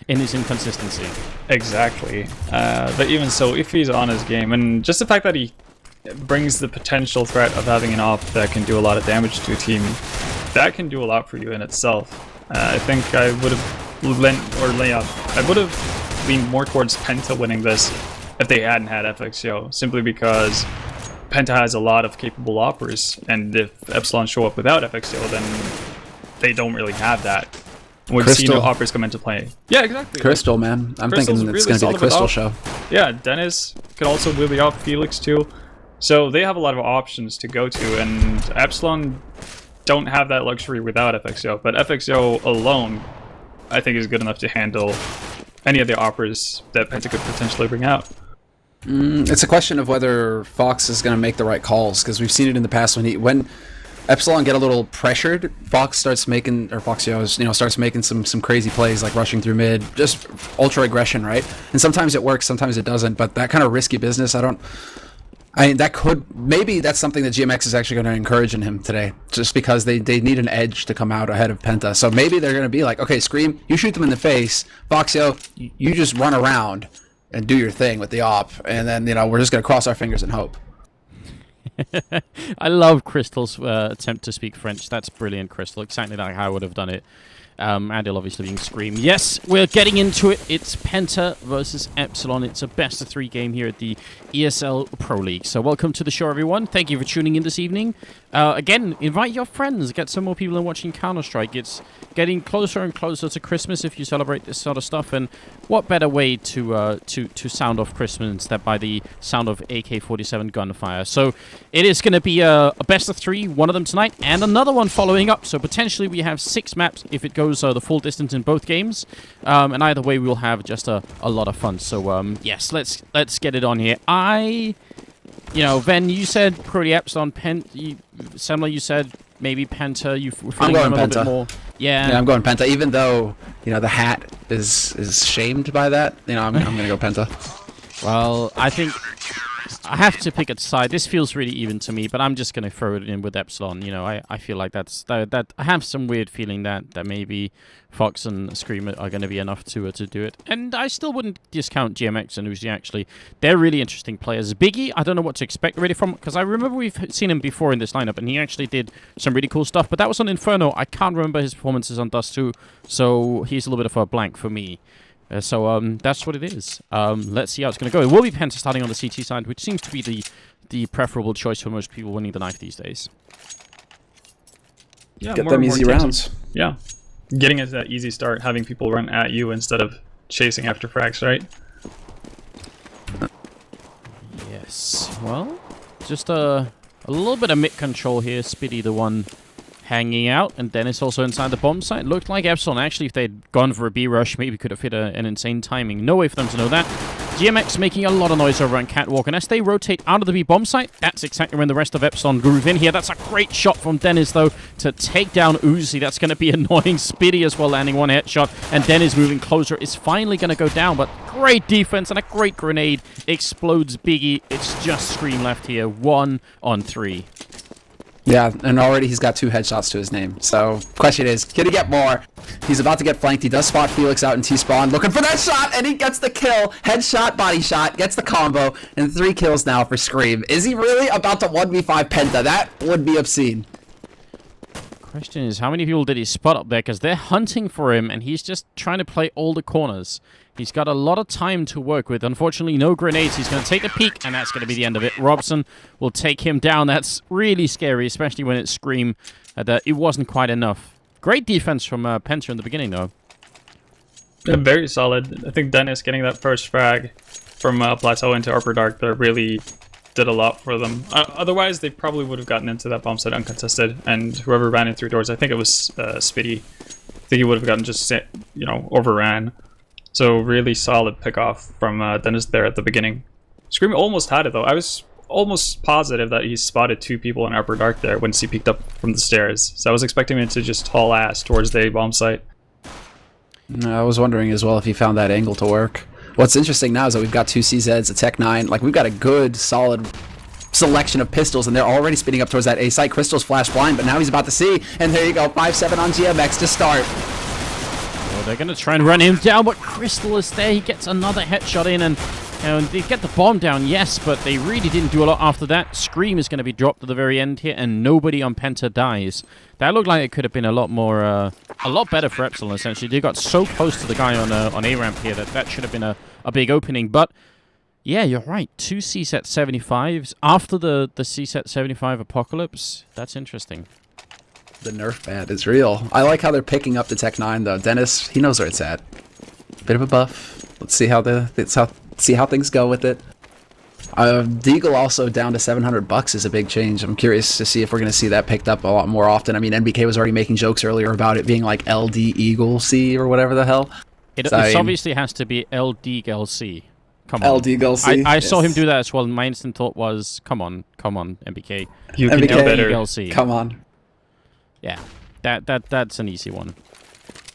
in his inconsistency. Exactly. But even so, if he's on his game, and just the fact that he brings the potential threat of having an op that can do a lot of damage to a team, that can do a lot for you in itself. I think I would have leaned more towards Penta winning this if they hadn't had FXO, simply because Penta has a lot of capable operas, and if Epsilon show up without FXO, then they don't really have that. We've seen the operas come into play. Yeah, exactly. Crystal, man. I'm thinking it's going to be the Crystal show. Yeah, Dennis could also really off Felix too. So they have a lot of options to go to, and Epsilon don't have that luxury without FXO. But FXO alone, I think, is good enough to handle any of the operas that Penta could potentially bring out. It's a question of whether Fox is going to make the right calls, because we've seen it in the past when Epsilon get a little pressured, Fox starts making, or Foxio, starts making some crazy plays, like rushing through mid, just ultra aggression, right? And sometimes it works, sometimes it doesn't. But that kind of risky business, maybe that's something that GMX is actually going to encourage in him today, just because they need an edge to come out ahead of Penta. So maybe they're going to be like, okay, Scream, you shoot them in the face, Foxio, you just run around and do your thing with the op, and then we're just going to cross our fingers and hope. I love Crystal's attempt to speak French. That's brilliant, Crystal. Exactly like how I would have done it. Andil obviously being Scream. Yes, we're getting into it. It's Penta versus Epsilon. It's a best-of-3 game here at the ESL Pro League. So welcome to the show, everyone. Thank you for tuning in this evening. Again, invite your friends. Get some more people in watching Counter-Strike. It's getting closer and closer to Christmas if you celebrate this sort of stuff. And what better way to sound off Christmas than by the sound of AK-47 gunfire. So it is going to be a best-of-3, one of them tonight, and another one following up. So potentially we have 6 maps if it goes the full distance in both games, and either way we'll have just a lot of fun. So yes, let's get it on here. Ven, you said probably Epsilon, Semler, you said maybe Penta. You were feeling a little bit more. Yeah, I'm going Penta, even though the hat is shamed by that. I'm gonna go Penta. Well, I think I have to pick a side. This feels really even to me, but I'm just going to throw it in with Epsilon. I feel like that I have some weird feeling that maybe Fox and Scream are going to be enough to do it. And I still wouldn't discount GMX and Uzi, actually. They're really interesting players. Biggie, I don't know what to expect really from, because I remember we've seen him before in this lineup, and he actually did some really cool stuff, but that was on Inferno. I can't remember his performances on Dust 2, so he's a little bit of a blank for me. So that's what it is. Let's see how it's going to go. It will be Penta starting on the CT side, which seems to be the preferable choice for most people winning the knife these days. Yeah, get them easy rounds. Yeah, getting into that easy start, having people run at you instead of chasing after frags, right? Yes. Well, just a little bit of mid control here. Spitty, the one hanging out, and Dennis also inside the bomb site. Looked like Epsilon, actually, if they'd gone for a B rush, maybe could have hit an insane timing. No way for them to know that. GMX making a lot of noise over on Catwalk, and as they rotate out of the B bomb site, that's exactly when the rest of Epsilon groove in here. That's a great shot from Dennis, though, to take down Uzi. That's going to be annoying. Spitty as well, landing one headshot, and Dennis moving closer. Is finally going to go down, but great defense and a great grenade. Explodes Biggie. It's just Scream left here. 1 on 3. Yeah, and already he's got 2 headshots to his name. So, question is, can he get more? He's about to get flanked. He does spot Felix out in T-spawn, looking for that shot, and he gets the kill. Headshot, body shot, gets the combo, and 3 kills now for Scream. Is he really about to 1v5 Penta? That would be obscene. Question is, how many people did he spot up there? Because they're hunting for him, and he's just trying to play all the corners. He's got a lot of time to work with. Unfortunately, no grenades. He's going to take the peek, and that's going to be the end of it. Robson will take him down. That's really scary, especially when it's Scream. It wasn't quite enough. Great defense from Penta in the beginning, though. Yeah, very solid. I think Dennis getting that first frag from Plateau into Upper Dark there really did a lot for them. Otherwise, they probably would have gotten into that bomb site uncontested, and whoever ran in through doors, I think it was Spitty, I think he would have gotten just, overran. So really solid pick-off from Dennis there at the beginning. Scream almost had it, though. I was almost positive that he spotted 2 people in Upper Dark there once he peeked up from the stairs. So I was expecting him to just haul ass towards the bomb site. I was wondering as well if he found that angle to work. What's interesting now is that we've got 2 CZs, a Tech 9. Like, we've got a good, solid selection of pistols, and they're already speeding up towards that A site. Crystal's flash blind, but now he's about to see. And there you go, 5-7 on GMX to start. they're going to try and run him down, but Crystal is there. He gets another headshot in, and they get the bomb down, yes, but they really didn't do a lot after that. Scream is going to be dropped at the very end here, and nobody on Penta dies. That looked like it could have been a lot more, a lot better for Epsilon, essentially. They got so close to the guy on A-ramp here that should have been a big opening, but yeah, you're right. 2 CSET 75s after the CSET 75 apocalypse. That's interesting. The nerf band is real. I like how they're picking up the Tech 9 though. Dennis, he knows where it's at. Bit of a buff. Let's see how things go with it. Deagle also down to $700 is a big change. I'm curious to see if we're going to see that picked up a lot more often. I mean, NBK was already making jokes earlier about it being like LD Eagle C or whatever the hell. It obviously has to be LD Gal C. Come on. LD Gal C. I saw him do that as well, and my instant thought was, come on, NBK. You can do better. Gal C. Come on. Yeah, that's an easy one.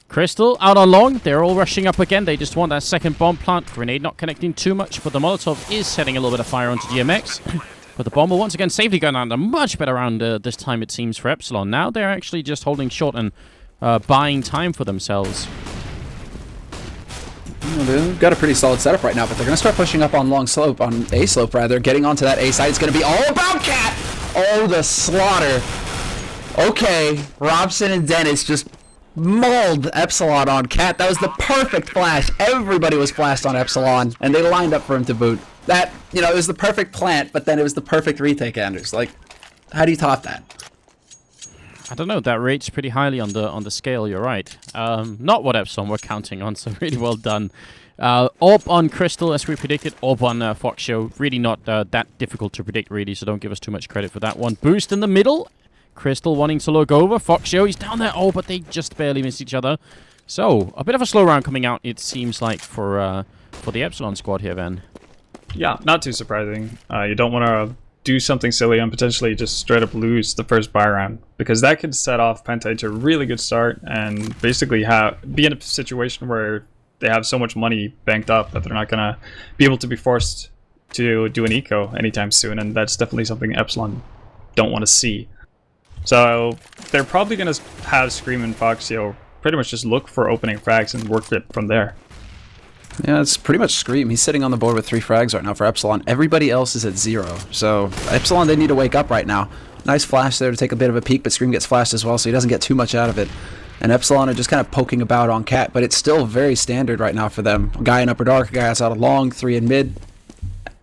Crystal out on long. They're all rushing up again. They just want that second bomb plant. Grenade not connecting too much, but the Molotov is setting a little bit of fire onto GMX. But the bomb will once again safely go down. A much better round this time, it seems, for Epsilon. Now they're actually just holding short and buying time for themselves. They've got a pretty solid setup right now, but they're going to start pushing up on long slope, on A slope rather, getting onto that A side. It's going to be all about Cat. Oh, the slaughter. Okay, Robson and Dennis just mauled Epsilon on Cat. That was the perfect flash. Everybody was flashed on Epsilon, and they lined up for him to boot. That, you know, it was the perfect plant, but then it was the perfect retake, Anders. Like, how do you top that? I don't know. That rates pretty highly on the scale. You're right. Not what Epsilon were counting on, so really well done. Orb on Crystal, as we predicted. Orb on Fox Show. Really not that difficult to predict, really, so don't give us too much credit for that one. Boost in the middle. Crystal wanting to look over. Fox Show, he's down there. Oh, but they just barely missed each other. So, a bit of a slow round coming out, it seems like, for the Epsilon squad here, then. Yeah, not too surprising. You don't want to do something silly and potentially just straight up lose the first buy round, because that could set off Penta to a really good start and basically be in a situation where they have so much money banked up that they're not going to be able to be forced to do an eco anytime soon, and that's definitely something Epsilon don't want to see. So they're probably going to have Scream and Fox, pretty much just look for opening frags and work it from there. Yeah, it's pretty much Scream. He's sitting on the board with 3 frags right now for Epsilon. Everybody else is at 0. So Epsilon, they need to wake up right now. Nice flash there to take a bit of a peek, but Scream gets flashed as well, so he doesn't get too much out of it. And Epsilon are just kind of poking about on Cat, but it's still very standard right now for them. A guy in upper dark, a guy outside of long, 3 in mid.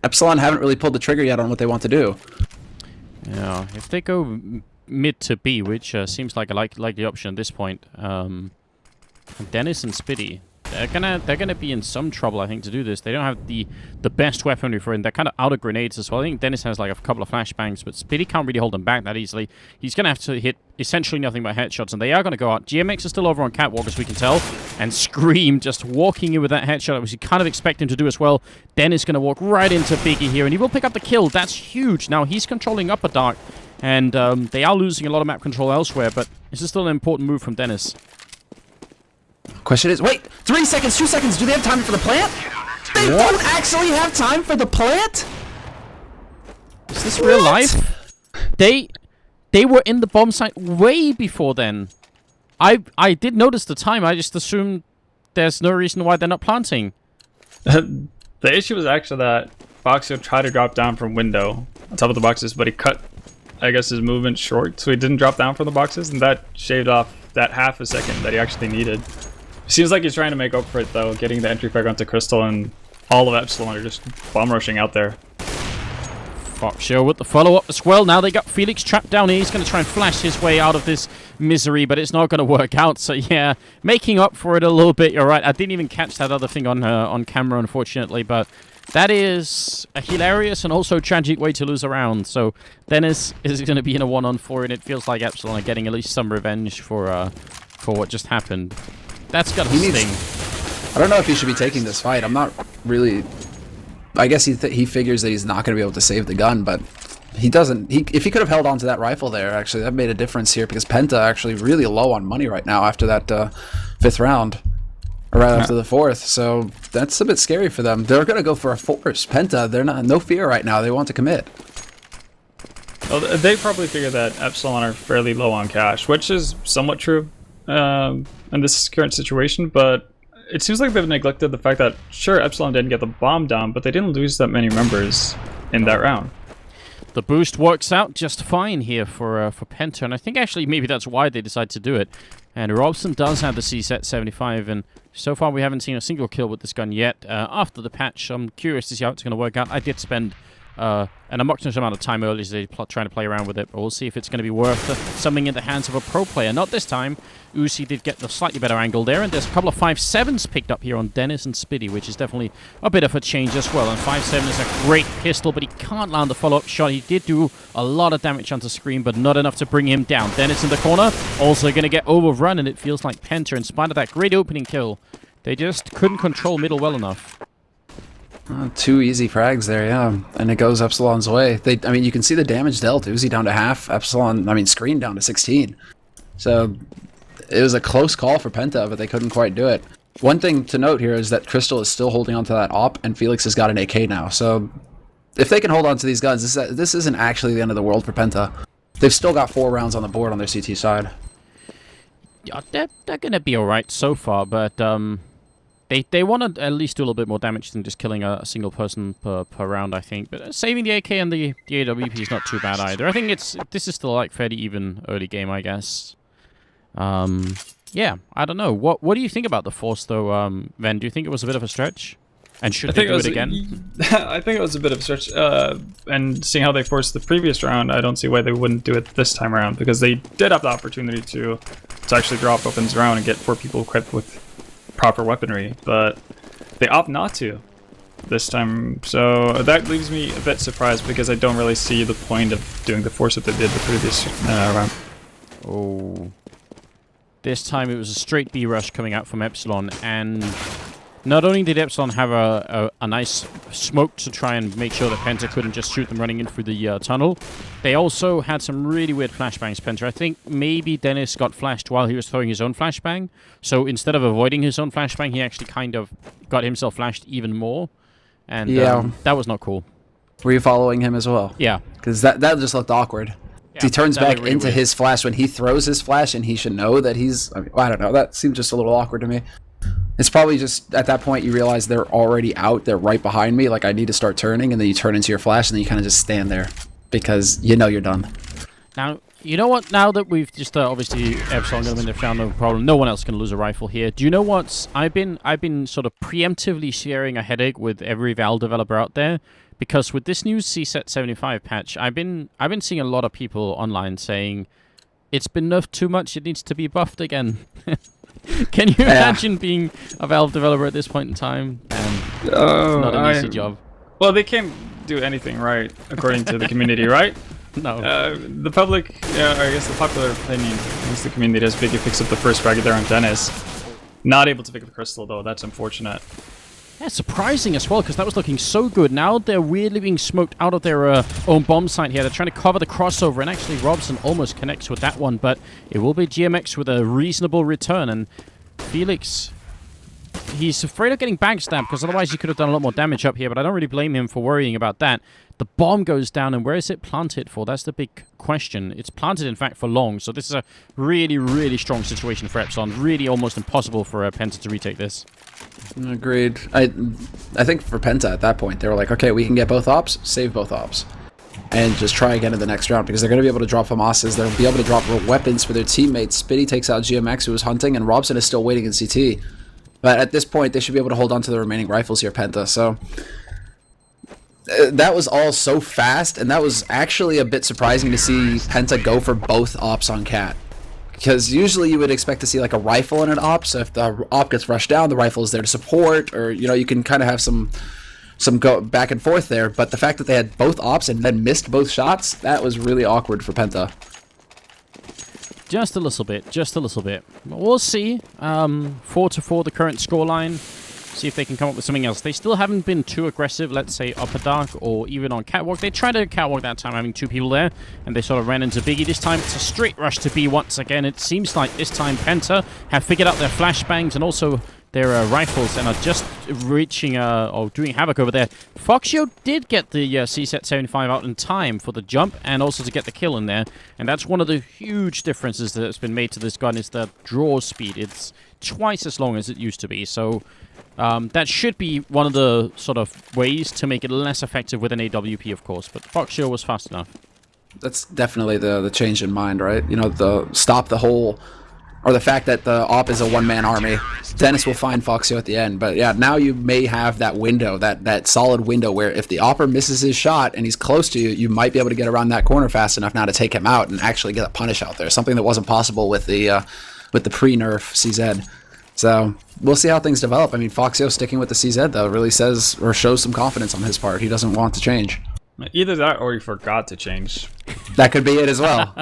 Epsilon haven't really pulled the trigger yet on what they want to do. Yeah, if they go mid to B, which seems like a likely option at this point, Dennis and Spitty, they're gonna be in some trouble, I think, to do this. They don't have the best weaponry for it. They're kind of out of grenades as well. I think Dennis has like a couple of flashbangs, but Spitty can't really hold them back that easily. He's gonna have to hit essentially nothing but headshots, and they are gonna go out. GMX is still over on Catwalk, as we can tell, and Scream just walking in with that headshot, which you kind of expect him to do as well. Dennis gonna walk right into Biggie here, and he will pick up the kill. That's huge. Now he's controlling upper dark, and they are losing a lot of map control elsewhere, but this is still an important move from Dennis. Question is, wait, 3 seconds, 2 seconds, do they have time for the plant? They don't actually have time for the plant? Is this real life? They were in the bomb site way before then. I did notice the time, I just assumed there's no reason why they're not planting. The issue was actually that Boxio tried to drop down from window on top of the boxes, but he cut, I guess, his movement short, so he didn't drop down from the boxes, and that shaved off that half a second that he actually needed. Seems like he's trying to make up for it, though, getting the entry frag onto Crystal, and all of Epsilon are just bomb rushing out there. Fox Show with the follow-up as well. Now they got Felix trapped down here. He's going to try and flash his way out of this misery, but it's not going to work out. So, yeah, making up for it a little bit. You're right. I didn't even catch that other thing on camera, unfortunately, but that is a hilarious and also tragic way to lose a round. So Dennis is going to be in a 1-on-4, and it feels like Epsilon are getting at least some revenge for what just happened. That's got to sting. I don't know if he should be taking this fight. I'm not really... I guess he figures that he's not going to be able to save the gun, but he doesn't. If he could have held on to that rifle there, actually, that made a difference here, because Penta actually really low on money right now after that 5th round. Or right after the 4th, so that's a bit scary for them. They're going to go for a force. Penta, they're no fear right now. They want to commit. Well, they probably figure that Epsilon are fairly low on cash, which is somewhat true. in this current situation, but it seems like they've neglected the fact that, sure, Epsilon didn't get the bomb down, but they didn't lose that many members in that round. The boost works out just fine here for Penta, and I think actually maybe that's why they decided to do it. And Robson does have the CSET 75, and so far we haven't seen a single kill with this gun yet. After the patch, I'm curious to see how it's going to work out. I did spend an obnoxious amount of time earlier today trying to play around with it, but we'll see if it's going to be worth something in the hands of a pro player. Not this time. Uzi did get the slightly better angle there, and there's a couple of 5.7s picked up here on Dennis and Spiddy, which is definitely a bit of a change as well. And 5.7 is a great pistol, but he can't land the follow-up shot. He did do a lot of damage onto screen, but not enough to bring him down. Dennis in the corner, also going to get overrun, and it feels like Penta, in spite of that great opening kill, they just couldn't control middle well enough. 2 easy frags there, yeah, and it goes Epsilon's way. I mean, you can see the damage dealt. Uzi down to half, Screen down to 16. So it was a close call for Penta, but they couldn't quite do it. One thing to note here is that Crystal is still holding on to that op, and Felix has got an AK now. So if they can hold on to these guns, this isn't actually the end of the world for Penta. They've still got 4 rounds on the board on their CT side. Yeah, they're going to be all right so far, but They want to at least do a little bit more damage than just killing a single person per round, I think. But saving the AK and the AWP is not too bad either. I think this is still like fairly even early game, I guess. Yeah, I don't know. What do you think about the Force, though, Ven? Do you think it was a bit of a stretch? And should they do it again? I think it was a bit of a stretch. And seeing how they forced the previous round, I don't see why they wouldn't do it this time around, because they did have the opportunity to actually drop weapons around and get 4 people equipped with proper weaponry, but they opt not to this time, so that leaves me a bit surprised, because I don't really see the point of doing the force that they did the previous round. Oh, this time it was a straight B rush coming out from Epsilon, and not only did Epsilon have a nice smoke to try and make sure that Penta couldn't just shoot them running in through the tunnel, they also had some really weird flashbangs, Penta. I think maybe Dennis got flashed while he was throwing his own flashbang, so instead of avoiding his own flashbang, he actually kind of got himself flashed even more, and yeah, that was not cool. Were you following him as well? Yeah. Because that just looked awkward. Yeah, he turns back really into his flash when he throws his flash, and he should know that he's... I don't know, that seemed just a little awkward to me. It's probably just, at that point, you realize they're already out, they're right behind me, like I need to start turning, and then you turn into your flash, and then you kind of just stand there, because you know you're done. Now, you know what, now that we've just, obviously, Epsilon going to win, they've found no problem, no one else can lose a rifle here. Do you know what, I've been sort of preemptively sharing a headache with every Valve developer out there, because with this new CSET 75 patch, I've been seeing a lot of people online saying, it's been nerfed too much, it needs to be buffed again. Can you imagine being a Valve developer at this point in time? Not an easy job. Well, they can't do anything right, according to the community, right? No. The public, I guess the popular opinion, at least the community, is Biggie picks up the first frag there on Dennis. Not able to pick up the Crystal, though. That's unfortunate. Yeah, surprising as well, because that was looking so good. Now they're weirdly being smoked out of their own bomb site here. They're trying to cover the crossover, and actually Robson almost connects with that one, but it will be GMX with a reasonable return, and Felix, he's afraid of getting backstabbed, because otherwise he could have done a lot more damage up here, but I don't really blame him for worrying about that. The bomb goes down, and where is it planted for? That's the big question. It's planted, in fact, for long, so this is a really, really strong situation for Epsilon. Really almost impossible for Penta to retake this. Agreed. I think for Penta at that point, they were like, okay, we can get both ops, save both ops, and just try again in the next round, because they're going to be able to drop FAMASs, they'll be able to drop weapons for their teammates. Spitty takes out GMX, who was hunting, and Robson is still waiting in CT. But at this point, they should be able to hold on to the remaining rifles here, Penta, so... that was all so fast, and that was actually a bit surprising to see Penta go for both ops on Cat. Because usually you would expect to see like a rifle and an op, so if the op gets rushed down, the rifle is there to support, or, you know, you can kind of have some go back and forth there. But the fact that they had both ops and then missed both shots, that was really awkward for Penta. Just a little bit, just a little bit. We'll see. 4-4 the current scoreline. See if they can come up with something else. They still haven't been too aggressive, let's say Upper Dark or even on Catwalk. They tried a Catwalk that time, having 2 people there, and they sort of ran into Biggie. This time it's a straight rush to B once again. It seems like this time Penta have figured out their flashbangs, and also their rifles and are just reaching or doing havoc over there. Foxio did get the CZ 75 out in time for the jump and also to get the kill in there. And that's one of the huge differences that's been made to this gun is the draw speed. It's twice as long as it used to be. So that should be one of the sort of ways to make it less effective with an AWP, of course. But Foxio was fast enough. That's definitely the change in mind, right? You know, the stop the whole... or the fact that the op is a one-man army. Dennis will find Foxio at the end. But yeah, now you may have that window, that solid window where if the opper misses his shot and he's close to you, you might be able to get around that corner fast enough now to take him out and actually get a punish out there. Something that wasn't possible with the pre-nerf CZ. So we'll see how things develop. I mean, Foxio sticking with the CZ, though, really says or shows some confidence on his part. He doesn't want to change. Either that or he forgot to change. That could be it as well.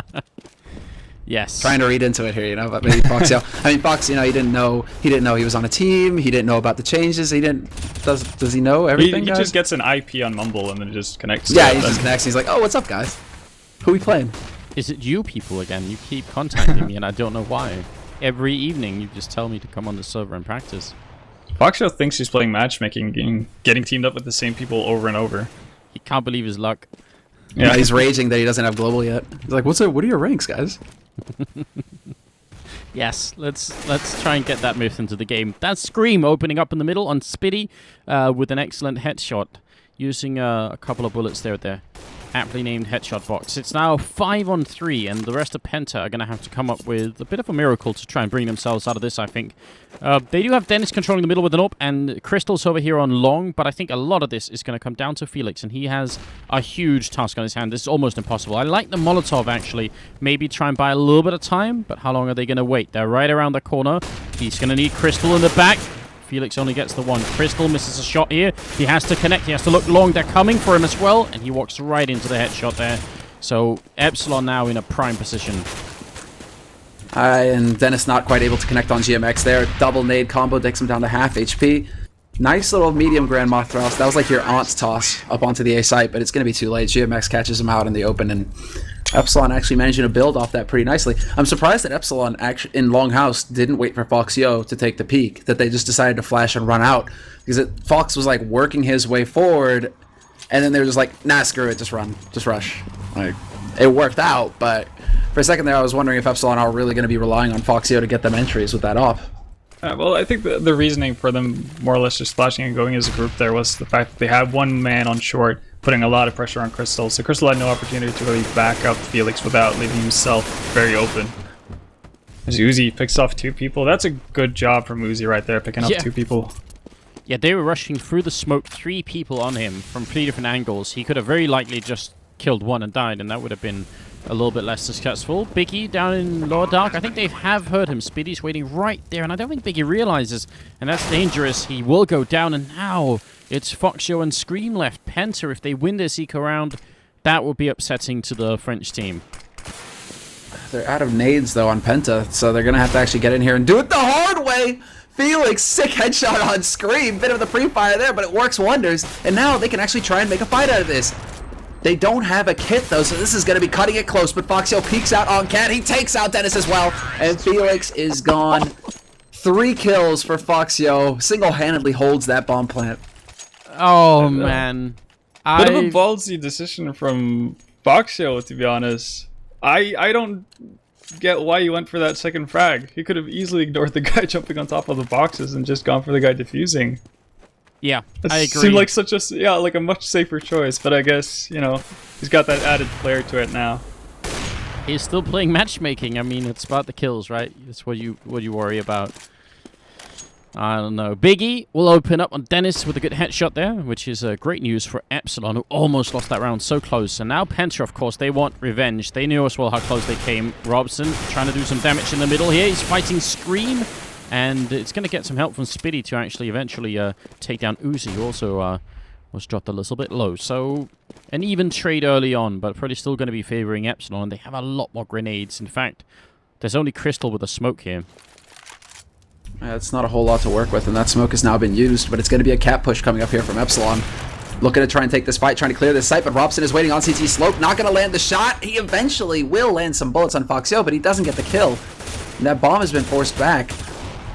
Yes. Trying to read into it here, you know, but maybe Foxio. I mean, Fox, you know, he didn't know he was on a team. He didn't know about the changes. He didn't. Does he know everything? He guys? just gets an IP on Mumble and then just connects. Yeah, he just connects. He's like, oh, what's up, guys? Who we playing? Is it you people again? You keep contacting me and I don't know why. Every evening you just tell me to come on the server and practice. Foxio thinks he's playing matchmaking and getting teamed up with the same people over and over. He can't believe his luck. Yeah, he's raging that he doesn't have global yet. He's like, what are your ranks, guys? Yes, let's try and get that moved into the game. That's Scream opening up in the middle on Spitty with an excellent headshot, using a couple of bullets there at their aptly named headshot box. It's now 5-on-3, and the rest of Penta are going to have to come up with a bit of a miracle to try and bring themselves out of this, I think. They do have Dennis controlling the middle with an AWP, and Crystal's over here on long, but I think a lot of this is going to come down to Felix, and he has a huge task on his hand. This is almost impossible. I like the Molotov, actually. Maybe try and buy a little bit of time, but how long are they going to wait? They're right around the corner. He's going to need Crystal in the back. Felix only gets the one. Crystal misses a shot here. He has to connect. He has to look long. They're coming for him as well, and he walks right into the headshot there. So Epsilon now in a prime position. And Dennis not quite able to connect on GMX there. Double nade combo takes him down to half HP. Nice little medium Grand Moth thrust. That was like your aunt's toss up onto the A site, but it's going to be too late. GMX catches him out in the open, and Epsilon actually managing to build off that pretty nicely. I'm surprised that Epsilon actually in Longhouse didn't wait for Foxio to take the peak, that they just decided to flash and run out. Because Fox was like working his way forward, and then they were just like, nah, screw it, just run, just rush. Like, it worked out, but for a second there I was wondering if Epsilon are really going to be relying on Foxio to get them entries with that op. Well, I think the reasoning for them more or less just flashing and going as a group there was the fact that they had one man on short, putting a lot of pressure on Crystal. So Crystal had no opportunity to really back up Felix without leaving himself very open. As Uzi picks off two people. That's a good job from Uzi right there, picking up two people. Yeah, they were rushing through the smoke, 3 people on him from 3 different angles. He could have very likely just killed one and died, and that would have been a little bit less successful. Biggie down in Lower Dark. I think they have heard him. Spiddy's waiting right there, and I don't think Biggie realizes, and that's dangerous. He will go down, and now it's Foxio and Scream left. Penta, if they win this eco round, that will be upsetting to the French team. They're out of nades, though, on Penta, so they're going to have to actually get in here and do it the hard way. Felix, sick headshot on Scream. Bit of the pre-fire there, but it works wonders. And now they can actually try and make a fight out of this. They don't have a kit, though, so this is going to be cutting it close. But Foxio peeks out on Cat. He takes out Dennis as well. And Felix is gone. 3 kills for Foxio. Single-handedly holds that bomb plant. Oh, man. Bit of a ballsy decision from Foxio, to be honest. I don't get why he went for that second frag. He could have easily ignored the guy jumping on top of the boxes and just gone for the guy defusing. Yeah, I agree. Seemed like such a like a much safer choice, but I guess, you know, he's got that added flair to it now. He's still playing matchmaking. I mean, it's about the kills, right? That's what you worry about. I don't know. Biggie will open up on Dennis with a good headshot there, which is great news for Epsilon, who almost lost that round so close. And now Penta, of course, they want revenge. They knew as well how close they came. Robson trying to do some damage in the middle here. He's fighting Scream. And it's going to get some help from Spitty to actually eventually take down Uzi, who also was dropped a little bit low. So an even trade early on, but probably still going to be favoring Epsilon. They have a lot more grenades. In fact, there's only Crystal with a smoke here. It's not a whole lot to work with, and that smoke has now been used, but it's going to be a cap push coming up here from Epsilon. Looking to try and take this fight, trying to clear this site, but Robson is waiting on CT Slope. Not going to land the shot. He eventually will land some bullets on Foxio, but he doesn't get the kill. And that bomb has been forced back.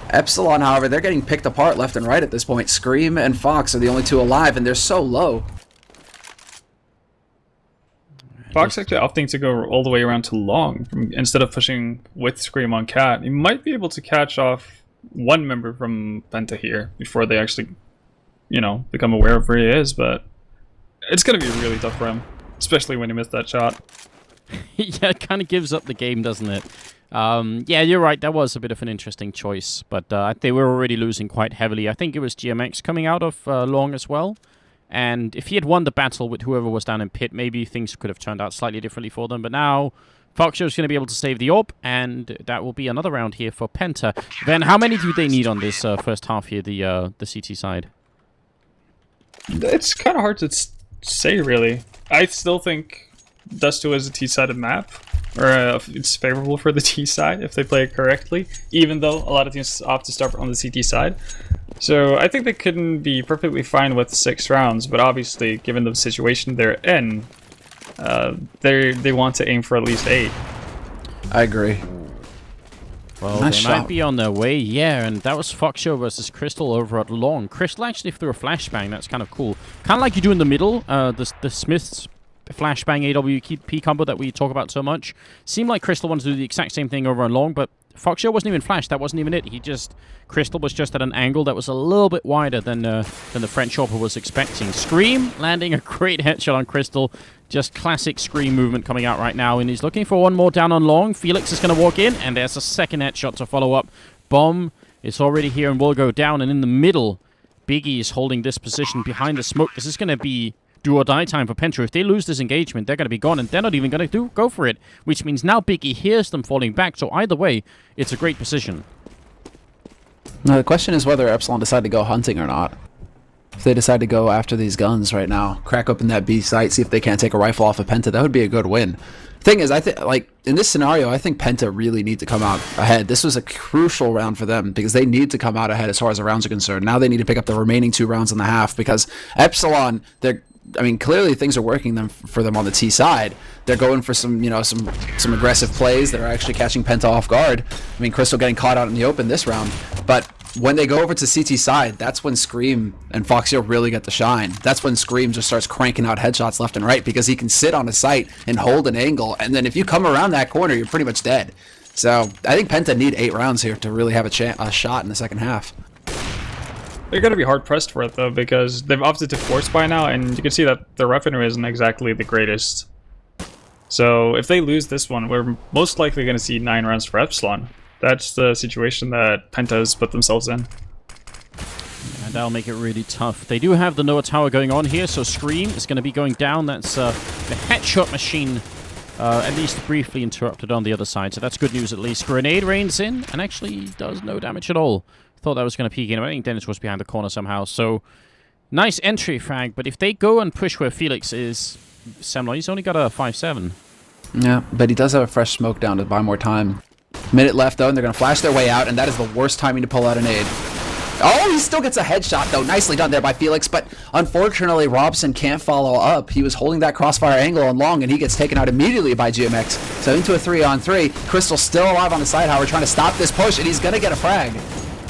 Epsilon, however, they're getting picked apart left and right at this point. Scream and Fox are the only two alive, and they're so low. Fox actually opting to go all the way around to long instead of pushing with Scream on Cat. He might be able to catch off one member from Penta here before they actually, you know, become aware of where he is, but it's going to be really tough for him, especially when he missed that shot. Yeah, it kind of gives up the game, doesn't it? Yeah, you're right. That was a bit of an interesting choice, but they were already losing quite heavily. I think it was GMX coming out of long as well. And if he had won the battle with whoever was down in pit, maybe things could have turned out slightly differently for them. But now, Foxjo's going to be able to save the orb, and that will be another round here for Penta. Then, how many do they need on this first half here, the CT side? It's kind of hard to say, really. I still think Dust 2 is a T-sided map, or it's favorable for the T side if they play it correctly, even though a lot of teams opt to start on the CT side. So I think they couldn't be perfectly fine with 6 rounds, but obviously, given the situation they're in, they want to aim for at least 8. I agree. Well, Nice they shot. might be on their way, yeah, and that was Foxjo versus Crystal over at long. Crystal actually threw a flashbang, that's kind of cool. Kind of like you do in the middle, the Smith's flashbang AWP combo that we talk about so much. Seemed like Crystal wanted to do the exact same thing over on long, but Foxjo wasn't even flashed, that wasn't even it. Crystal was just at an angle that was a little bit wider than the French Hopper was expecting. Scream landing a great headshot on Crystal. Just classic Scream movement coming out right now, and he's looking for one more down on long. Felix is going to walk in, and there's a second headshot to follow up. Bomb is already here and will go down, and in the middle, Biggie is holding this position behind the smoke. This is going to be do or die time for Penta. If they lose this engagement, they're going to be gone, and they're not even going to go for it, which means now Biggie hears them falling back, so either way, it's a great position. Now, the question is whether Epsilon decide to go hunting or not. If they decide to go after these guns right now, crack open that B site, see if they can't take a rifle off of Penta, that would be a good win. Thing is, I think, like, in this scenario, I think Penta really need to come out ahead. This was a crucial round for them because they need to come out ahead as far as the rounds are concerned. Now they need to pick up the remaining 2 rounds and a half because Epsilon, clearly things are working for them on the T side. They're going for some aggressive plays that are actually catching Penta off guard. I mean, Crystal getting caught out in the open this round, but when they go over to CT side, that's when Scream and Foxio really get to shine. That's when Scream just starts cranking out headshots left and right because he can sit on a site and hold an angle, and then if you come around that corner, you're pretty much dead. So I think Penta need 8 rounds here to really have a shot in the second half. They're going to be hard-pressed for it, though, because they've opted to force buy now, and you can see that their revenue isn't exactly the greatest. So if they lose this one, we're most likely going to see 9 rounds for Epsilon. That's the situation that Penta has put themselves in. And that'll make it really tough. They do have the Noah Tower going on here, so Scream is going to be going down. That's the headshot machine, at least briefly interrupted on the other side, so that's good news at least. Grenade rains in, and actually does no damage at all. Thought that was going to peek in. I think Dennis was behind the corner somehow, so nice entry frag, but if they go and push where Felix is, Semlor, he's only got a 5-7. Yeah, but he does have a fresh smoke down to buy more time. Minute left, though, and they're going to flash their way out, and that is the worst timing to pull out a nade. Oh, he still gets a headshot, though. Nicely done there by Felix, but unfortunately, Robson can't follow up. He was holding that crossfire angle on long, and he gets taken out immediately by GMX. So into a 3-on-3. Crystal's still alive on the side, however, trying to stop this push, and he's going to get a frag.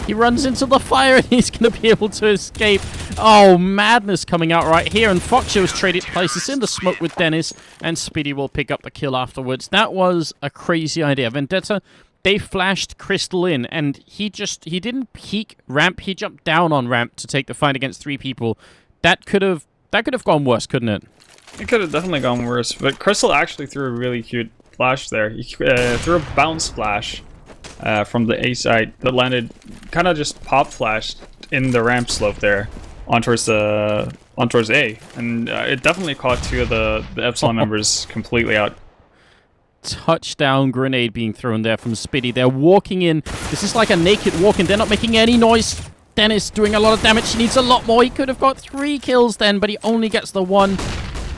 He runs into the fire, and he's going to be able to escape. Oh, madness coming out right here, and Foxjo's traded places in the smoke with Dennis, and Speedy will pick up the kill afterwards. That was a crazy idea. Vendetta, they flashed Crystal in, and he didn't peek ramp, he jumped down on ramp to take the fight against 3 people. That could have gone worse, couldn't it? It could have definitely gone worse, but Crystal actually threw a really cute flash there. He threw a bounce flash from the A side that landed, kind of just pop flashed in the ramp slope there on towards A, and it definitely caught 2 of the Epsilon members completely out. Touchdown grenade being thrown there from Spiddy. They're walking in. This is like a naked walk in. They're not making any noise. Dennis doing a lot of damage. He needs a lot more. He could have got 3 kills then, but he only gets the 1.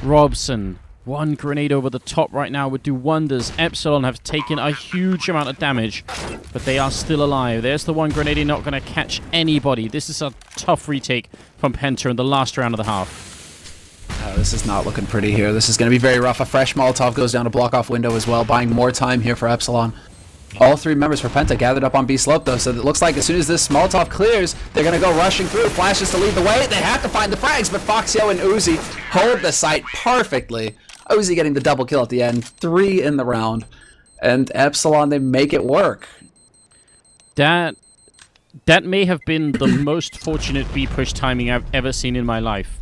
Robson, 1 grenade over the top right now would do wonders. Epsilon have taken a huge amount of damage, but they are still alive. There's the 1 grenade, not going to catch anybody. This is a tough retake from Penta in the last round of the half. This is not looking pretty here. This is going to be very rough. A fresh Molotov goes down to block off window as well, buying more time here for Epsilon. All three members for Penta gathered up on B slope though, so it looks like as soon as this Molotov clears, they're gonna go rushing through. Flashes to lead the way. They have to find the frags, but Foxyo and Uzi hold the site perfectly. Uzi getting the double kill at the end, 3 in the round, and Epsilon, they make it work. That may have been the most fortunate B push timing I've ever seen in my life.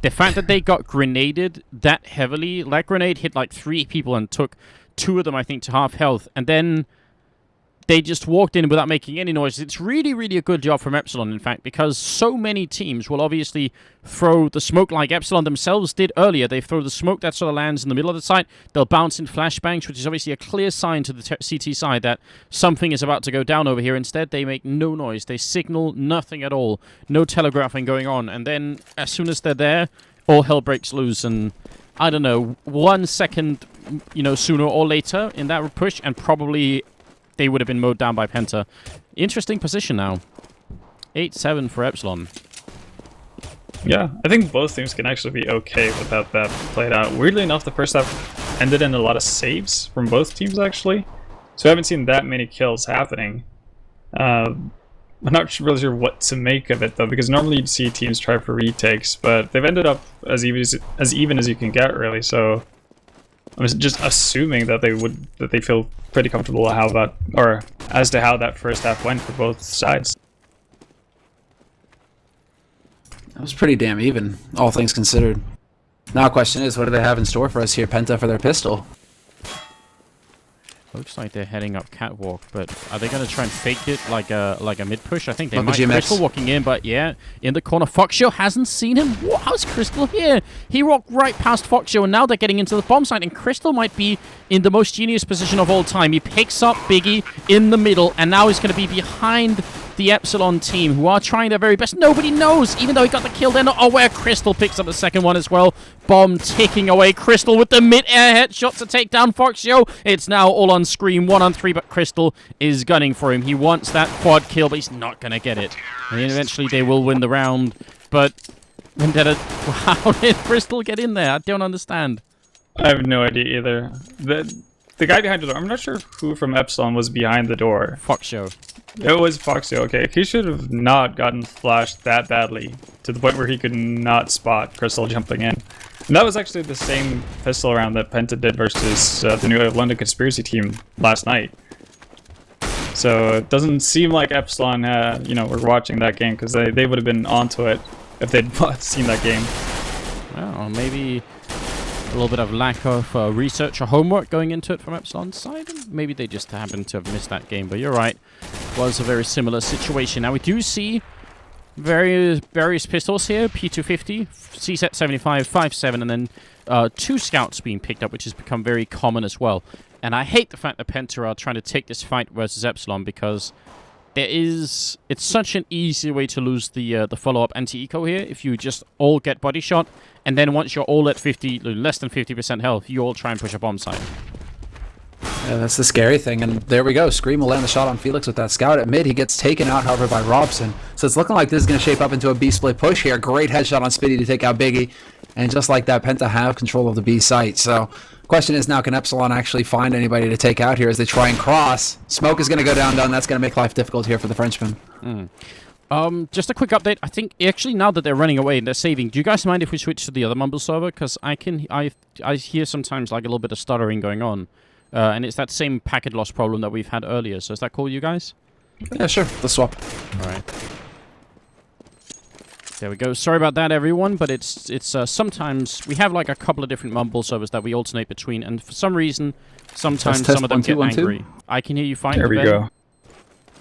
The fact that they got grenaded that heavily, that grenade hit like 3 people and took 2 of them, I think, to half health, and then they just walked in without making any noise. It's really, really a good job from Epsilon, in fact, because so many teams will obviously throw the smoke like Epsilon themselves did earlier. They throw the smoke that sort of lands in the middle of the site. They'll bounce in flashbangs, which is obviously a clear sign to the CT side that something is about to go down over here. Instead, they make no noise. They signal nothing at all. No telegraphing going on. And then, as soon as they're there, all hell breaks loose. And, I don't know, 1 second, sooner or later in that push, and probably they would have been mowed down by Penta. Interesting position now. 8-7 for Epsilon. Yeah, I think both teams can actually be okay without that played out. Weirdly enough, the first half ended in a lot of saves from both teams, actually. So I haven't seen that many kills happening. I'm not really sure what to make of it, though, because normally you'd see teams try for retakes, but they've ended up as even as you can get, really, so I'm just assuming that they feel pretty comfortable as to how that first half went for both sides. That was pretty damn even, all things considered. Now the question is, what do they have in store for us here, Penta, for their pistol? Looks like they're heading up catwalk, but are they going to try and fake it like a mid push? I think they might. Crystal walking in, but yeah, in the corner. Foxyo hasn't seen him. How's Crystal here? He walked right past Foxyo, and now they're getting into the bomb site, and Crystal might be in the most genius position of all time. He picks up Biggie in the middle, and now he's going to be behind the Epsilon team, who are trying their very best. Nobody knows, even though he got the kill. They're not aware. Crystal picks up the second one as well. Bomb ticking away. Crystal with the mid-air headshot to take down Foxyo. It's now all on screen, 1-on-3, but Crystal is gunning for him. He wants that quad kill, but he's not going to get it. And then eventually they will win the round. But Vendetta, how did Crystal get in there? I don't understand. I have no idea either. The guy behind the door, I'm not sure who from Epsilon was behind the door. Foxyo. It was Foxyo, okay. He should have not gotten flashed that badly to the point where he could not spot Crystal jumping in. And that was actually the same pistol round that Penta did versus the New London Conspiracy team last night. So it doesn't seem like Epsilon, were watching that game, because they would have been onto it if they'd seen that game. Well, maybe a little bit of lack of research or homework going into it from Epsilon's side. Maybe they just happened to have missed that game, but you're right. It was a very similar situation. Now we do see various pistols here. P250, CSET 75, 5.7, and then 2 scouts being picked up, which has become very common as well. And I hate the fact that Penta are trying to take this fight versus Epsilon, because it's such an easy way to lose the follow-up anti-eco here if you just all get body shot, and then once you're all at less than 50% health, you all try and push a bomb site. Yeah, that's the scary thing, and there we go. Scream will land the shot on Felix with that scout at mid. He gets taken out, however, by Robson. So it's looking like this is going to shape up into a B split push here. Great headshot on Spitty to take out Biggie, and just like that, Penta have control of the B site. So question is now, can Epsilon actually find anybody to take out here as they try and cross? Smoke is going to go down. That's going to make life difficult here for the Frenchman. Just a quick update. I think actually now that they're running away and they're saving, do you guys mind if we switch to the other Mumble server? Because I hear sometimes like a little bit of stuttering going on. And it's that same packet loss problem that we've had earlier. So is that cool, you guys? Yeah, sure. Let's swap. All right. There we go. Sorry about that, everyone. But it's sometimes we have like a couple of different Mumble servers that we alternate between, and for some reason, sometimes Test some of them 1, 2, get 1, 2. angry. I can hear you fine. There we go.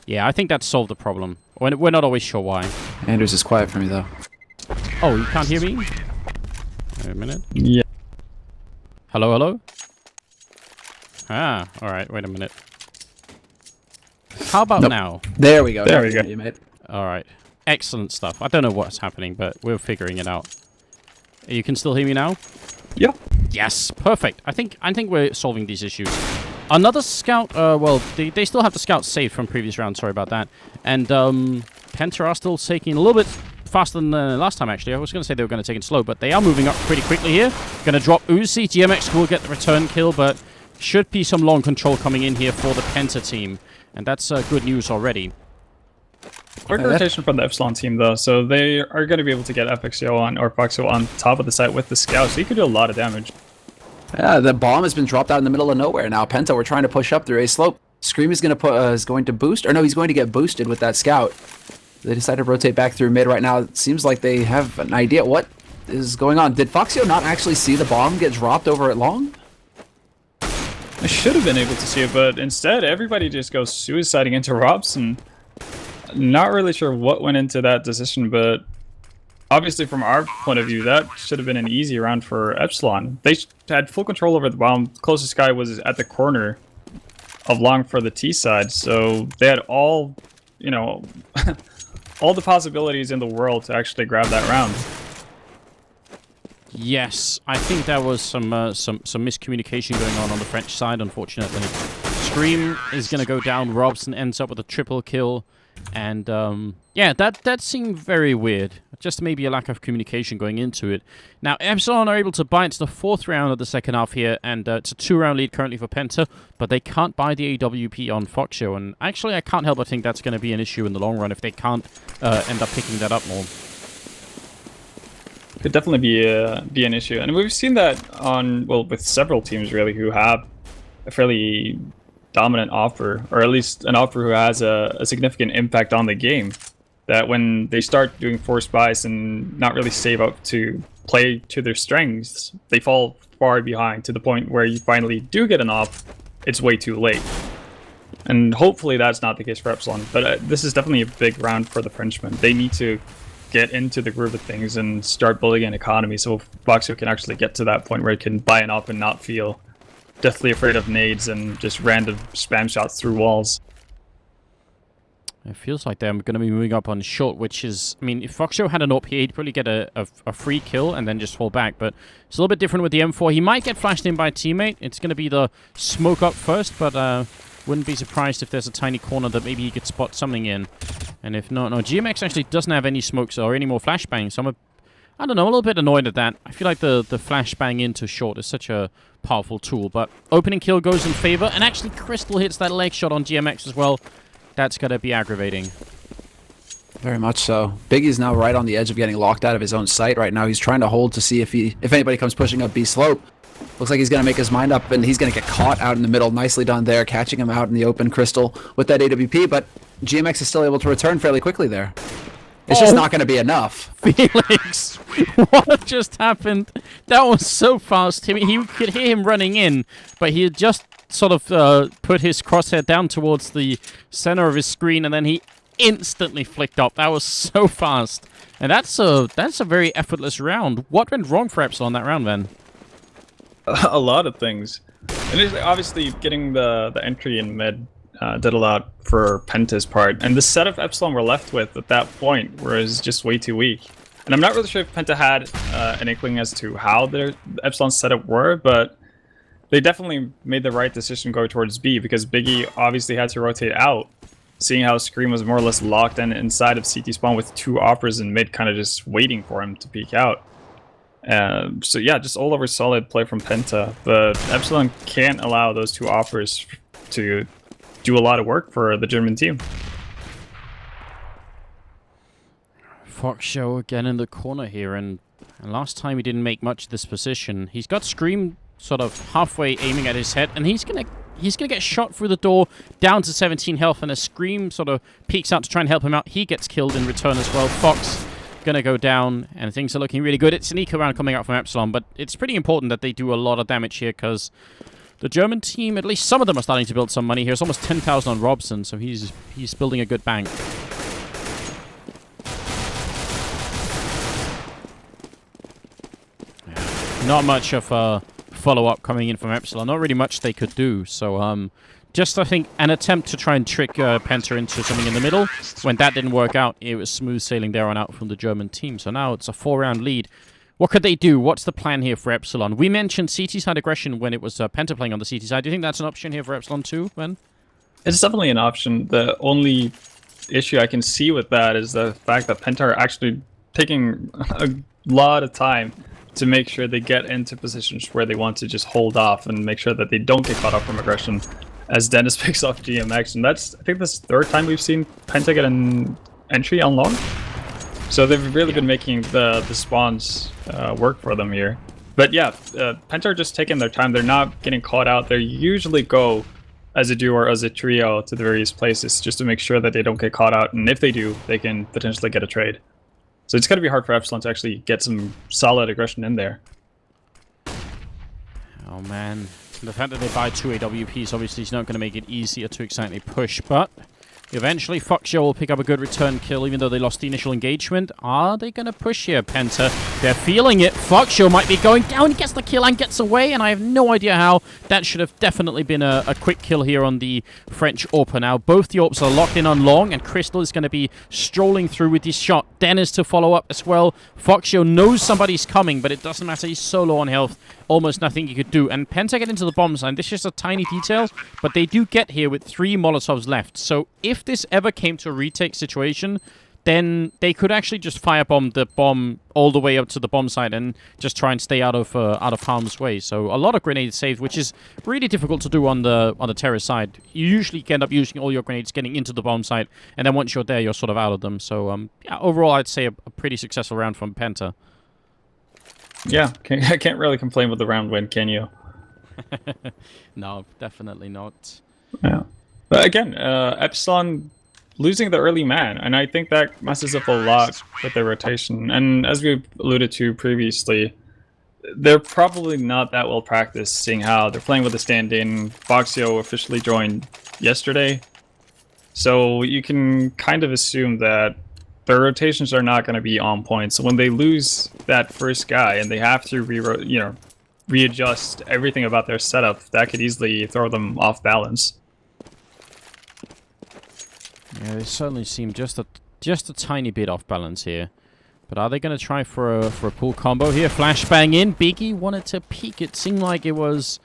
Yeah, I think that solved the problem. We're not always sure why. Anders is quiet for me though. Oh, you can't hear me? Wait a minute. Yeah. Hello, hello? Ah, alright, wait a minute. How about now? There we go. There we go. You mate. Alright. Excellent stuff. I don't know what's happening, but we're figuring it out. You can still hear me now? Yeah. Yes, perfect. I think we're solving these issues. Another scout, well, they still have the scouts saved from previous rounds, sorry about that. And Penta are still taking a little bit faster than last time, actually. I was going to say they were going to take it slow, but they are moving up pretty quickly here. Going to drop Uzi. GMX will get the return kill, but should be some long control coming in here for the Penta team, and that's good news already. Quick rotation from the Epsilon team, though, so they are going to be able to get FXO on or Foxo on top of the site with the scout, so he could do a lot of damage. Yeah, the bomb has been dropped out in the middle of nowhere now. Penta, we're trying to push up through A slope. Scream is going to boost, or no, he's going to get boosted with that scout. They decided to rotate back through mid right now. It seems like they have an idea what is going on. Did Foxio not actually see the bomb get dropped over at long? I should have been able to see it, but instead everybody just goes suiciding into Robson. Not really sure what went into that decision, but obviously from our point of view, that should have been an easy round for Epsilon. They had full control over the bomb. Closest guy was at the corner of long for the T side, so they had all, you know, all the possibilities in the world to actually grab that round. Yes, I think there was some miscommunication going on the French side, unfortunately. Scream is going to go down. Robson ends up with a triple kill. And, yeah, that seemed very weird. Just maybe a lack of communication going into it. Now, Epsilon are able to buy into the 4th round of the second half here, and it's a 2-round lead currently for Penta, but they can't buy the AWP on Foxshow, and actually I can't help but think that's going to be an issue in the long run if they can't end up picking that up more. Could definitely be an issue, and we've seen that on, well, with several teams really who have a fairly dominant offer, or at least an offer who has a significant impact on the game, that when they start doing forced buys and not really save up to play to their strengths, they fall far behind to the point where you finally do get an off, it's way too late. And hopefully that's not the case for Epsilon, but this is definitely a big round for the Frenchmen. They need to get into the groove of things and start building an economy so Foxio can actually get to that point where it can buy an op and not feel deathly afraid of nades and just random spam shots through walls. It feels like they're going to be moving up on short, which is, I mean, if Foxshow had an OP, he'd probably get a free kill and then just fall back, but it's a little bit different with the M4. He might get flashed in by a teammate. It's going to be the smoke up first, but wouldn't be surprised if there's a tiny corner that maybe he could spot something in. And if not, no, GMX actually doesn't have any smokes or any more flashbangs, so I don't know, a little bit annoyed at that. I feel like the flashbang into short is such a powerful tool, but opening kill goes in favor, and actually Crystal hits that leg shot on GMX as well. That's going to be aggravating. Very much so. Biggie's now right on the edge of getting locked out of his own sight right now. He's trying to hold to see if anybody comes pushing up B slope. Looks like he's going to make his mind up, and he's going to get caught out in the middle. Nicely done there, catching him out in the open, Crystal, with that AWP, but GMX is still able to return fairly quickly there. It's just not going to be enough. Felix, what just happened? That was so fast. I mean, he could hear him running in, but he had just sort of put his crosshair down towards the center of his screen, and then he instantly flicked up. That was so fast. And that's a very effortless round. What went wrong for Epsilon that round, then? A lot of things. And obviously getting the entry in mid did a lot for Penta's part. And the set of Epsilon we're left with at that point was just way too weak. And I'm not really sure if Penta had an inkling as to how their Epsilon setup were, but they definitely made the right decision going towards B, because Biggie obviously had to rotate out, seeing how Scream was more or less locked in inside of CT spawn with 2 offers in mid kind of just waiting for him to peek out. So yeah, just all over solid play from Penta, but Epsilon can't allow those 2 offers to do a lot of work for the German team. Foxshow again in the corner here, and last time he didn't make much of this position. He's got Scream sort of halfway aiming at his head, and he's gonna get shot through the door down to 17 health, and a Scream sort of peeks out to try and help him out. He gets killed in return as well. Fox gonna go down, and things are looking really good. It's an eco round coming out from Epsilon, but it's pretty important that they do a lot of damage here, because the German team, at least some of them, are starting to build some money here. It's almost 10,000 on Robson, so he's building a good bank. Not much of a follow-up coming in from Epsilon. Not really much they could do. So, just, I think, an attempt to try and trick Penta into something in the middle. When that didn't work out, it was smooth sailing there on out from the German team. So now it's a 4-round lead. What could they do? What's the plan here for Epsilon? We mentioned CT side aggression when it was Penta playing on the CT side. Do you think that's an option here for Epsilon too, Ben? It's definitely an option. The only issue I can see with that is the fact that Penta are actually taking a lot of time to make sure they get into positions where they want to just hold off and make sure that they don't get caught up from aggression. As Dennis picks off GMX, and I think that's the third time we've seen Penta get an entry on long. So they've really been making the spawns work for them here. But yeah, Penta are just taking their time. They're not getting caught out. They usually go as a duo or as a trio to the various places just to make sure that they don't get caught out. And if they do, they can potentially get a trade. So it's going to be hard for Epsilon to actually get some solid aggression in there. Oh man, the fact that they buy 2 AWPs obviously is not going to make it easier to exactly push, but eventually Foxyo will pick up a good return kill even though they lost the initial engagement. Are they going to push here, Penta? They're feeling it. Foxyo might be going down. He gets the kill and gets away, and I have no idea how. That should have definitely been a quick kill here on the French AWPer. Now both the AWPs are locked in on long, and Crystal is going to be strolling through with this shot. Dennis to follow up as well. Foxyo knows somebody's coming, but it doesn't matter. He's so low on health. Almost nothing he could do. And Penta get into the bomb side. This is just a tiny detail, but they do get here with 3 Molotovs left. So if this ever came to a retake situation, then they could actually just firebomb the bomb all the way up to the bomb site and just try and stay out of harm's way. So a lot of grenades saved, which is really difficult to do on the terrace side. You usually end up using all your grenades getting into the bomb site, and then once you're there, you're sort of out of them. So yeah, overall, I'd say a pretty successful round from Penta. Yeah, I can't really complain with the round win, can you? No, definitely not. Yeah. But again, Epsilon losing the early man, and I think that messes up a lot with their rotation. And as we alluded to previously, they're probably not that well practiced, seeing how they're playing with a stand-in. Foxyo officially joined yesterday, so you can kind of assume that their rotations are not going to be on point. So when they lose that first guy and they have to readjust everything about their setup, that could easily throw them off balance. Yeah, they certainly seem just a tiny bit off balance here. But are they going to try for a pull combo here? Flashbang in. Biggie wanted to peek. It seemed like it was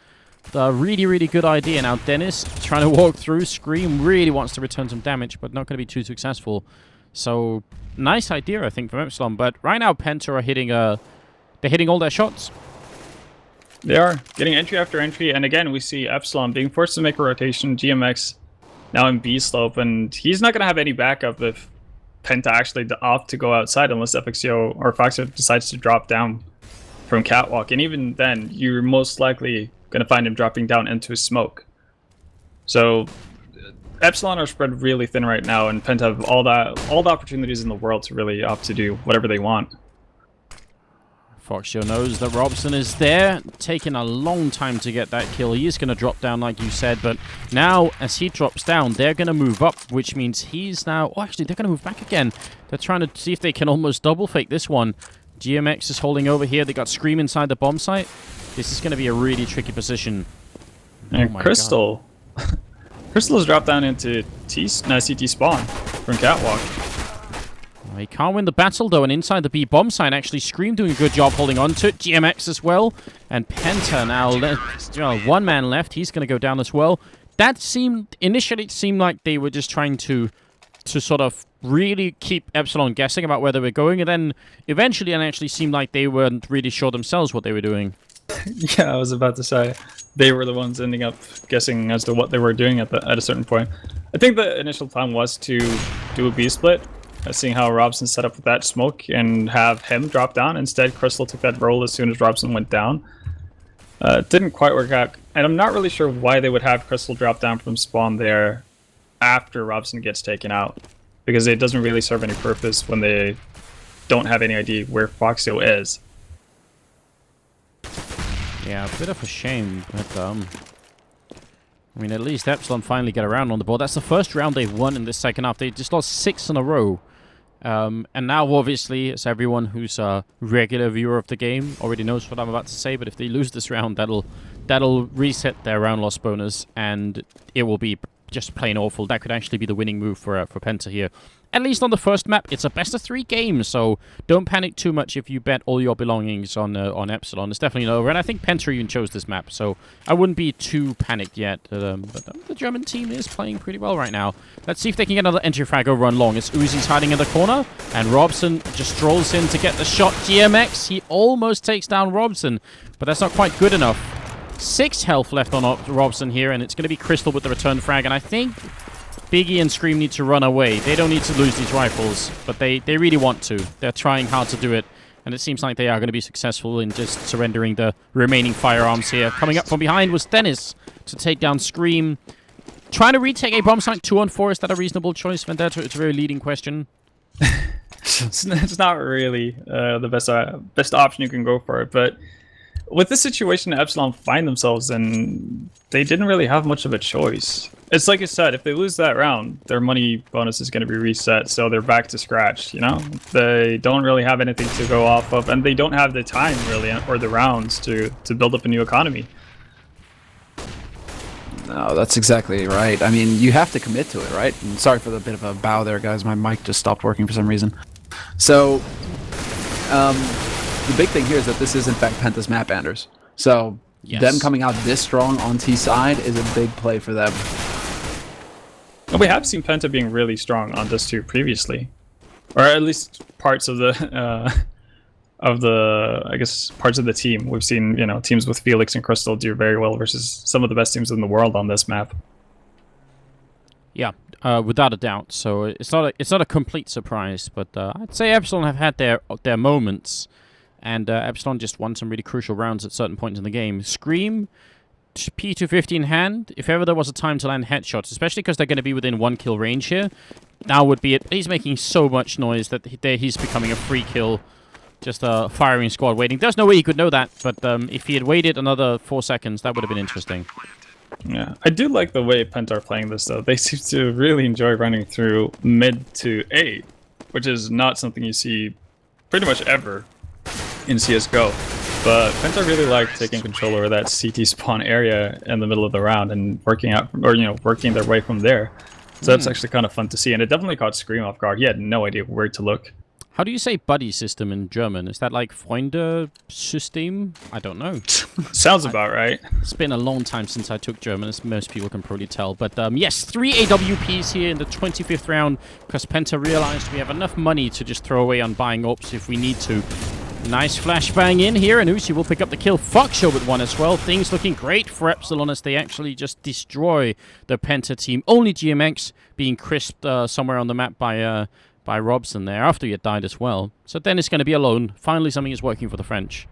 a really, really good idea. Now Dennis trying to walk through. Scream really wants to return some damage, but not going to be too successful. So nice idea, I think, from Epsilon. But right now, Penta are hitting they're hitting all their shots. They are getting entry after entry, and again, we see Epsilon being forced to make a rotation. GMX now in B slope, and he's not going to have any backup if Penta actually opt to go outside, unless FXO or Foxyo decides to drop down from Catwalk. And even then, you're most likely going to find him dropping down into a smoke. So Epsilon are spread really thin right now, and Penta have all the opportunities in the world to really opt to do whatever they want. Foxyo knows that Robson is there, taking a long time to get that kill. He is going to drop down, like you said, but now, as he drops down, they're going to move up, which means he's now... Oh, actually, they're going to move back again. They're trying to see if they can almost double fake this one. GMX is holding over here. They got Scream inside the bomb site. This is going to be a really tricky position. And oh Crystal... Crystal has dropped down into CT spawn from Catwalk. He can't win the battle, though, and inside the B bomb site, actually, Scream doing a good job holding on to it. GMX as well, and Penta now, one man left. He's going to go down as well. That initially it seemed like they were just trying to sort of really keep Epsilon guessing about where they were going, and then eventually it actually seemed like they weren't really sure themselves what they were doing. Yeah, I was about to say they were the ones ending up guessing as to what they were doing at a certain point. I think the initial plan was to do a B split, seeing how Robson set up with that smoke and have him drop down. Instead, Crystal took that role as soon as Robson went down. It didn't quite work out, and I'm not really sure why they would have Crystal drop down from spawn there after Robson gets taken out, because it doesn't really serve any purpose when they don't have any idea where Foxyo is. Yeah, a bit of a shame, but I mean, at least Epsilon finally get around on the board. That's the first round they've won in this second half. They just lost 6 in a row. And now, obviously, as everyone who's a regular viewer of the game already knows what I'm about to say, but if they lose this round, that'll reset their round loss bonus, and it will be just plain awful. That could actually be the winning move for Penta here. at least on the first map, it's a best-of-3 game, so don't panic too much if you bet all your belongings on Epsilon. It's definitely over, and I think PENTA even chose this map, so I wouldn't be too panicked yet. But the German team is playing pretty well right now. Let's see if they can get another entry frag over on long. As Uzi's hiding in the corner, and Robson just strolls in to get the shot. GMX, he almost takes down Robson, but that's not quite good enough. 6 health left on Robson here, and it's going to be Crystal with the return frag, and I think Biggie and Scream need to run away. They don't need to lose these rifles, but they really want to. They're trying hard to do it, and it seems like they are going to be successful in just surrendering the remaining firearms here. Coming up from behind was Dennis to take down Scream. Trying to retake a bomb site 2-on-4. Is that a reasonable choice, Vendetta? It's a very leading question. It's not really the best option you can go for it, but with this situation Epsilon find themselves in, they didn't really have much of a choice. It's like I said, if they lose that round, their money bonus is going to be reset, so they're back to scratch, you know? They don't really have anything to go off of, and they don't have the time, really, or the rounds to build up a new economy. No, that's exactly right. I mean, you have to commit to it, right? And sorry for the bit of a bow there, guys. My mic just stopped working for some reason. So, the big thing here is that this is, in fact, Penta's map, Anders. So, Yes. them coming out this strong on T side is a big play for them. And we have seen Penta being really strong on this too previously, or at least parts of the I guess parts of the team. We've seen, you know, teams with Felix and Crystal do very well versus some of the best teams in the world on this map. Yeah, without a doubt. So it's not a complete surprise, but I'd say Epsilon have had their moments, and Epsilon just won some really crucial rounds at certain points in the game. Scream, P250 in hand. If ever there was a time to land headshots, especially because they're going to be within 1 kill range here, now would be it. He's making so much noise that he's becoming a free kill. Just a firing squad waiting. There's no way he could know that, but if he had waited another 4 seconds, that would have been interesting. Yeah, I do like the way Penta are playing this, though. They seem to really enjoy running through mid to A, which is not something you see pretty much ever in CSGO. But Penta really like taking control over that CT spawn area in the middle of the round and working out, or working their way from there. So that's actually kind of fun to see, and it definitely caught Scream off guard. He had no idea where to look. How do you say buddy system in German? Is that like Freunde-System? I don't know. Sounds about right. It's been a long time since I took German, as most people can probably tell. But yes, 3 AWPs here in the 25th round, because Penta realized we have enough money to just throw away on buying ops if we need to. Nice flashbang in here, and Uzi will pick up the kill. Foxshow with 1 as well. Things looking great for Epsilon as they actually just destroy the Penta team. Only GMX being crisped somewhere on the map by Robson there after he had died as well. So Dennis going to be alone. Finally, something is working for the French.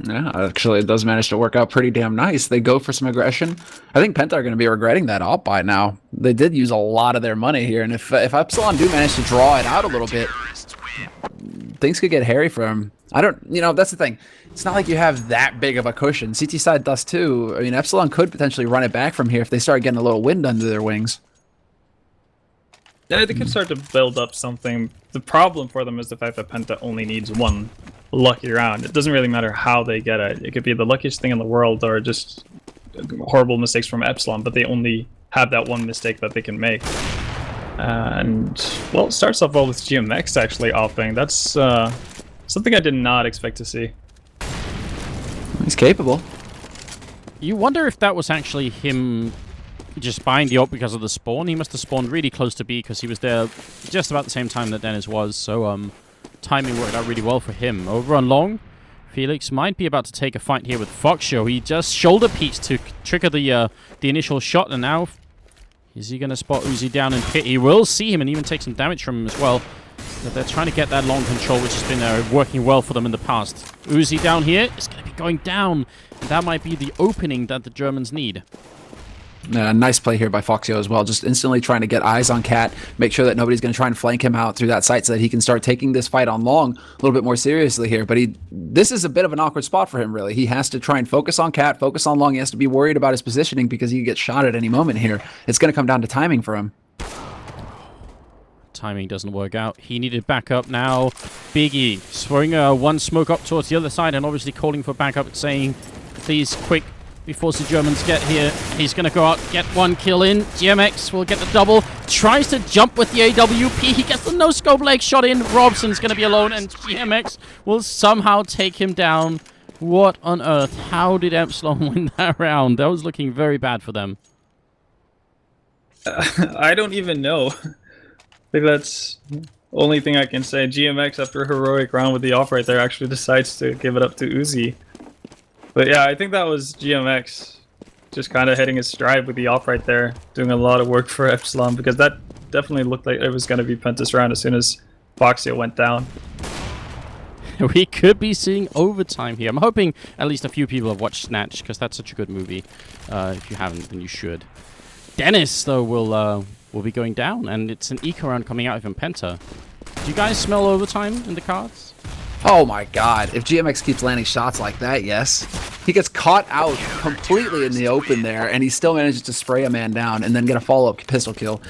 Yeah, actually, it does manage to work out pretty damn nice. They go for some aggression. I think Penta are going to be regretting that op by now. They did use a lot of their money here, and if Epsilon do manage to draw it out a little bit, things could get hairy for him. That's the thing. It's not like you have that big of a cushion. CT side does too. I mean, Epsilon could potentially run it back from here if they start getting a little wind under their wings. Yeah, they could start to build up something. The problem for them is the fact that Penta only needs 1 lucky round. It doesn't really matter how they get it. It could be the luckiest thing in the world or just horrible mistakes from Epsilon, but they only have that 1 mistake that they can make. And, well, it starts off well with GMX actually offing. That's something I did not expect to see. He's capable. You wonder if that was actually him just buying the op because of the spawn. He must have spawned really close to B because he was there just about the same time that Dennis was. So timing worked out really well for him. Over on long, Felix might be about to take a fight here with Foxshow. He just shoulder peeks to trigger the initial shot, and now is he going to spot Uzi down in pit? He will see him and even take some damage from him as well. But they're trying to get that long control, which has been working well for them in the past. Uzi down here is going to be going down, and that might be the opening that the Germans need. Nice play here by Foxio as well, just instantly trying to get eyes on Cat, make sure that nobody's going to try and flank him out through that site so that he can start taking this fight on long a little bit more seriously here. But this is a bit of an awkward spot for him, really. He has to try and focus on Cat, focus on long. He has to be worried about his positioning because he could get shot at any moment here. It's going to come down to timing for him. Timing doesn't work out. He needed backup now. Biggie throwing 1 smoke up towards the other side and obviously calling for backup, saying, please, quick, before the Germans get here. He's going to go out, get one kill in. GMX will get the double. Tries to jump with the AWP. He gets the no-scope leg shot in. Robson's going to be alone, and GMX will somehow take him down. What on earth? How did Epsilon win that round? That was looking very bad for them. I don't even know. I think that's the only thing I can say. GMX, after a heroic round with the off right there, actually decides to give it up to Uzi. But yeah, I think that was GMX just kind of hitting his stride with the off right there, doing a lot of work for Epsilon, because that definitely looked like it was going to be Penta's round as soon as Foxio went down. We could be seeing overtime here. I'm hoping at least a few people have watched Snatch, because that's such a good movie. If you haven't, then you should. Dennis, though, will be going down, and it's an eco round coming out from Penta. Do you guys smell overtime in the cards? Oh my god, if GMX keeps landing shots like that, yes. He gets caught out completely in the open there, and he still manages to spray a man down and then get a follow-up pistol kill.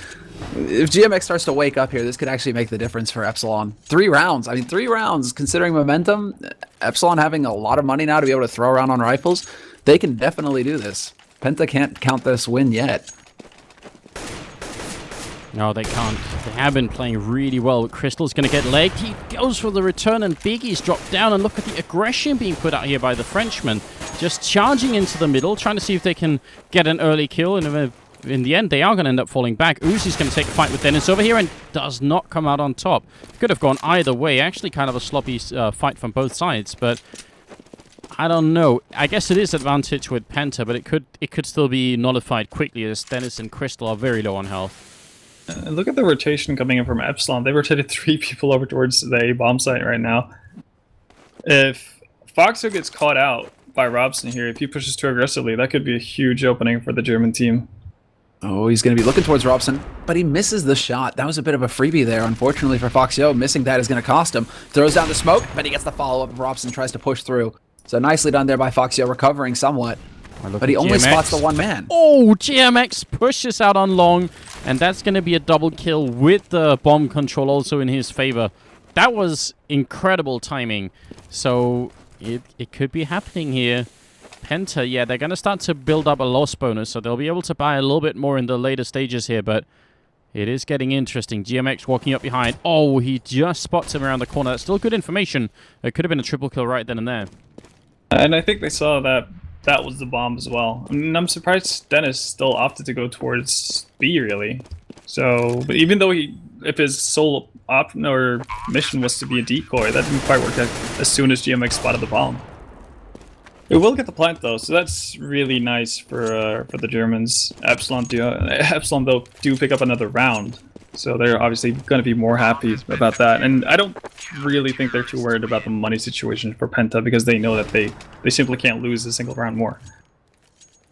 If GMX starts to wake up here, this could actually make the difference for Epsilon. 3 rounds. I mean, 3 rounds, considering momentum, Epsilon having a lot of money now to be able to throw around on rifles, they can definitely do this. Penta can't count this win yet. No, they can't. They have been playing really well. Crystal's going to get legged. He goes for the return, and Biggie's dropped down. And look at the aggression being put out here by the Frenchman. Just charging into the middle, trying to see if they can get an early kill. And in the end, they are going to end up falling back. Uzi's going to take a fight with Dennis over here and does not come out on top. Could have gone either way. Actually, kind of a sloppy fight from both sides, but I don't know. I guess it is advantage with Penta, but it could still be nullified quickly as Dennis and Crystal are very low on health. Look at the rotation coming in from Epsilon. They rotated 3 people over towards the A bomb site right now. If Foxo gets caught out by Robson here, if he pushes too aggressively, that could be a huge opening for the German team. Oh, he's going to be looking towards Robson, but he misses the shot. That was a bit of a freebie there, unfortunately for Foxio. Missing that is going to cost him. Throws down the smoke, but he gets the follow-up. Robson tries to push through. So nicely done there by Foxio, recovering somewhat. But he only spots the one man. Oh, GMX pushes out on long, and that's going to be a double kill with the bomb control also in his favor. That was incredible timing. So it could be happening here. Penta, yeah, they're going to start to build up a loss bonus, so they'll be able to buy a little bit more in the later stages here, but it is getting interesting. GMX walking up behind. Oh, he just spots him around the corner. That's still good information. It could have been a triple kill right then and there. And I think they saw that that was the bomb as well. I mean, I'm surprised Dennis still opted to go towards B, really. So, but even though if his sole option or mission was to be a decoy, that didn't quite work out as soon as GMX spotted the bomb. It will get the plant though, so that's really nice for the Germans. Epsilon though do pick up another round, so they're obviously going to be more happy about that. And I don't really think they're too worried about the money situation for Penta, because they know that they simply can't lose a single round more.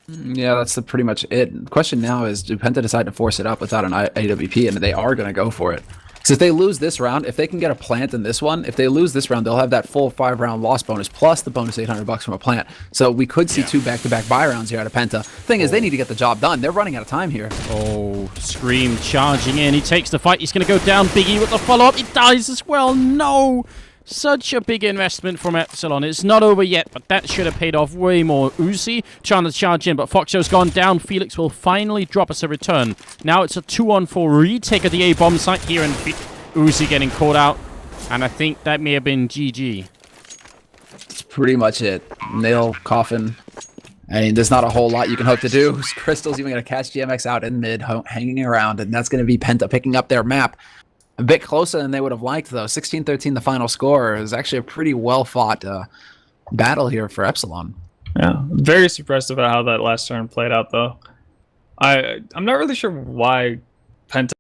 Yeah, that's pretty much it. The question now is, do Penta decide to force it up without an AWP? And they are going to go for it. Because if they lose this round, if they can get a plant in this one, if they lose this round, they'll have that full 5-round loss bonus plus the bonus $800 from a plant. So we could see 2 back-to-back buy rounds here out of Penta. Thing is, they need to get the job done. They're running out of time here. Oh, Scream charging in. He takes the fight. He's going to go down. Biggie with the follow-up. He dies as well. No! Such a big investment from Epsilon. It's not over yet, but that should have paid off way more. Uzi trying to charge in, but Foxio's gone down. Felix will finally drop us a return. Now it's a 2-on-4 retake of the A-bomb site here, and Uzi getting caught out. And I think that may have been GG. That's pretty much it. Nail, coffin. I mean, there's not a whole lot you can hope to do. Crystal's even going to catch GMX out in mid, hanging around, and that's going to be Penta picking up their map. A bit closer than they would have liked, though. 16-13, the final score. It was actually a pretty well-fought battle here for Epsilon. Yeah, very surprised about how that last turn played out, though. I'm not really sure why Penta